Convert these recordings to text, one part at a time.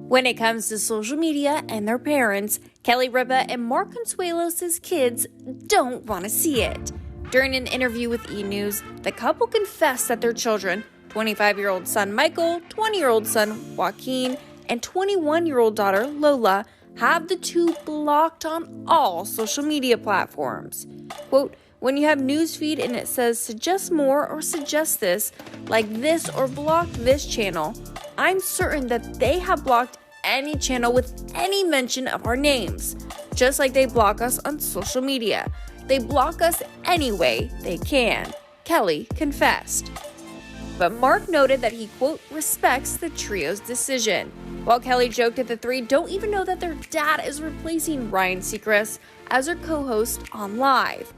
When it comes to social media and their parents, Kelly Ripa and Mark Consuelos' kids don't want to see it. During an interview with E! News, the couple confessed that their children, 25-year-old son Michael, 20-year-old son Joaquin, and 21-year-old daughter Lola, have the two blocked on all social media platforms. Quote, when you have newsfeed and it says suggest more or suggest this, like this or block this channel, I'm certain that they have blocked any channel with any mention of our names, just like they block us on social media. They block us any way they can, Kelly confessed. But Mark noted that he, quote, respects the trio's decision. While Kelly joked that the three don't even know that their dad is replacing Ryan Seacrest as their co-host on Live.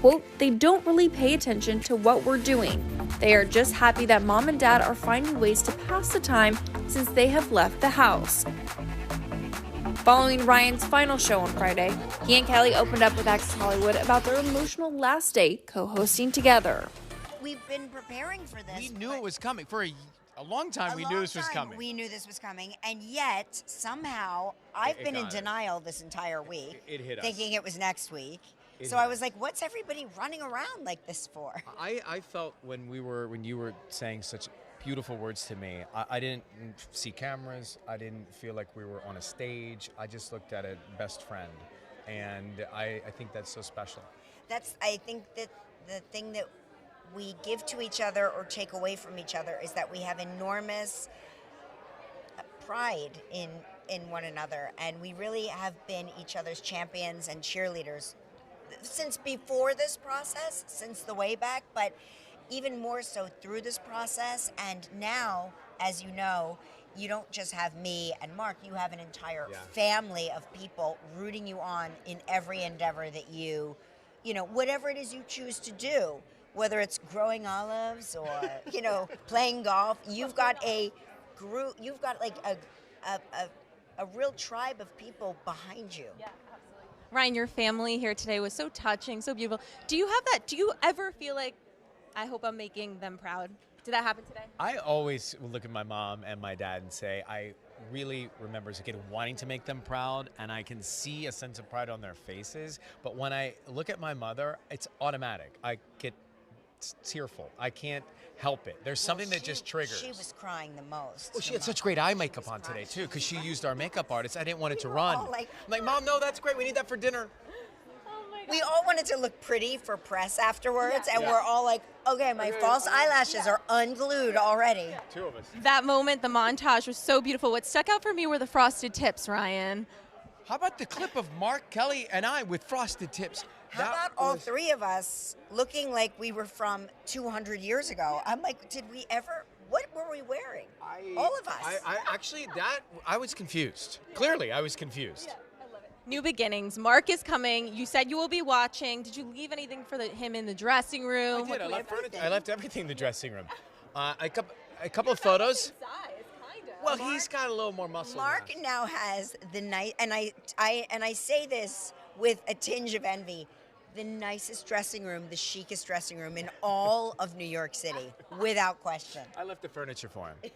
Quote, they don't really pay attention to what we're doing. They are just happy that mom and dad are finding ways to pass the time since they have left the house. Following Ryan's final show on Friday, he and Kelly opened up with Access Hollywood about their emotional last day co-hosting together. We've been preparing for this. We knew it was coming. For a long time, we knew this was coming. We knew this was coming, and yet, somehow, I've been in denial this entire week. It hit us. Thinking it was next week. So I was like, what's everybody running around like this for? I felt when you were saying such beautiful words to me, I didn't see cameras. I didn't feel like we were on a stage. I just looked at a best friend, and I think that's so special. I think that the thing that we give to each other or take away from each other is that we have enormous pride in one another, and we really have been each other's champions and cheerleaders since before this process, since the way back, but even more so through this process. And now, as you know, you don't just have me and Mark, you have an entire family of people rooting you on in every endeavor that you know, whatever it is you choose to do, whether it's growing olives or, playing golf, you've got a group, you've got like a real tribe of people behind you. Yeah. Ryan, your family here today was so touching, so beautiful. Do you have that? Do you ever feel like, I hope I'm making them proud? Did that happen today? I always look at my mom and my dad and say, I really remember as a kid wanting to make them proud, and I can see a sense of pride on their faces. But when I look at my mother, it's automatic. I get tearful. I can't help it. There's something that just triggers. She was crying the most. Well, she had such great eye makeup on today, too, because she used our makeup artist. I didn't want it to run. I'm like, Mom, no, that's great. We need that for dinner. We all wanted to look pretty for press afterwards, and we're all like, okay, my false eyelashes are unglued already. Two of us. That moment, the montage was so beautiful. What stuck out for me were the frosted tips, Ryan. How about the clip of Mark, Kelly, and I with frosted tips? How about all three of us looking like we were from 200 years ago? I'm like, did we ever? What were we wearing? All of us. I was confused. Clearly, I was confused. Yeah, I love it. New beginnings. Mark is coming. You said you will be watching. Did you leave anything for him in the dressing room? I did. I left everything in the dressing room. A couple of photos. Well, he's got a little more muscle. Mark now has the nice, and I say this with a tinge of envy, the nicest dressing room, the chicest dressing room in all of New York City, without question. I left the furniture for him.